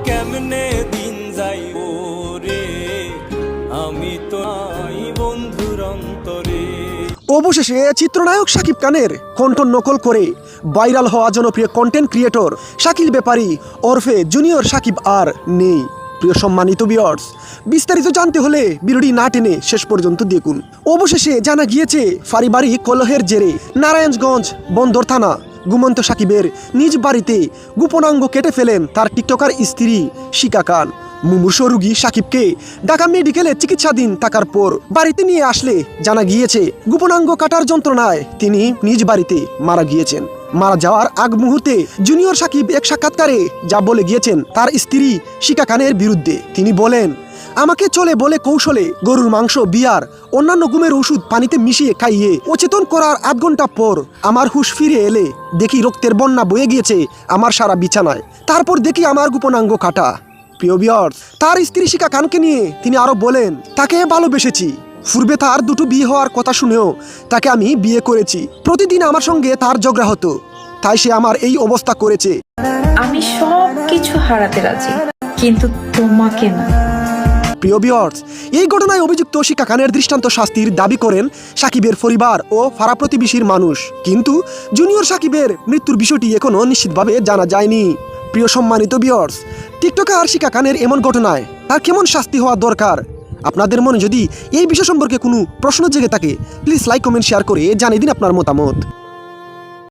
কেমনে দিন যাইব রে, আমি তো নাই বন্ধুর অন্তরে। অবশেষে চিত্রনায়ক শাকিব খানের কণ্ঠ নকল করে ভাইরাল হওয়া জনপ্রিয় কন্টেন্ট ক্রিয়েটর শাকিল ব্যাপারী ওরফে জুনিয়র শাকিব আর নেই। প্রিয় সম্মানিত ভিউয়ার্স, বিস্তারিত জানতে হলে ভিডিওটি না টেনে শেষ পর্যন্ত দেখুন। অবশেষে জানা গিয়েছে পারিবারিক কলহের জেরে নারায়ণগঞ্জ বন্দর থানা ঘুমন্ত শাকিবের নিজ বাড়িতে গোপনাঙ্গ কেটে ফেলেন তার টিকটকার স্ত্রী শিকা খান। মুমূর্ষু রোগী শাকিবকে ঢাকা মেডিকেলে চিকিৎসাধীন থাকার পর বাড়িতে নিয়ে আসলে জানা গিয়েছে গোপনাঙ্গ কাটার যন্ত্রণায় তিনি নিজ বাড়িতে মারা গিয়েছেন। মারা যাওয়ার আগ মুহূর্তে জুনিয়র শাকিব এক সাক্ষাৎকারে যা বলে গিয়েছেন তার স্ত্রী শিকা খানের বিরুদ্ধে। তিনি বলেন, আমাকে চলে বলে কৌশলে গরুর মাংস, বিয়ার, অন্যান্য গুমের ওষুধ পানিতে মিশিয়ে খাইয়ে অচেতন করার আধ ঘন্টা পর আমার হুঁশ ফিরে এলে দেখি রক্তের বন্যা বয়ে গিয়েছে আমার সারা বিছানায়। তারপর দেখি আমার গোপনাঙ্গ কাটা। প্রিয় ভিউয়ার্স, তার স্ত্রী শিকা খানকে নিয়ে তিনি আরো বলেন, তাকে ভালোবেসেছি। পূর্বে তার দুটো বিয়ে হওয়ার কথা শুনেও তাকে আমি বিয়ে করেছি। প্রতিদিন আমার সঙ্গে তার ঝগড়া হতো, তাই সে আমার এই অবস্থা করেছে। আমি সব কিছু হারাতে রাজি, কিন্তু তোমাকে না। প্রিয় ভিউয়ার্স, এই ঘটনায় অভিযুক্ত শিকা খানের দৃষ্টান্ত শাস্তির দাবি করেন শাকিবের পরিবার ও পাড়া প্রতিবেশীর মানুষ। কিন্তু জুনিয়র শাকিবের মৃত্যুর বিষয়টি এখনো নিশ্চিতভাবে জানা যায়নি। প্রিয় সম্মানিত ভিউয়ার্স, টিকটকার শিকা খানের এমন ঘটনায় তার কেমন শাস্তি হওয়া দরকার? আপনাদের মনে যদি এই বিষয় সম্পর্কে কোনো প্রশ্ন জেগে থাকে, প্লিজ লাইক, কমেন্ট, শেয়ার করে জানিয়ে দিন আপনার মতামত।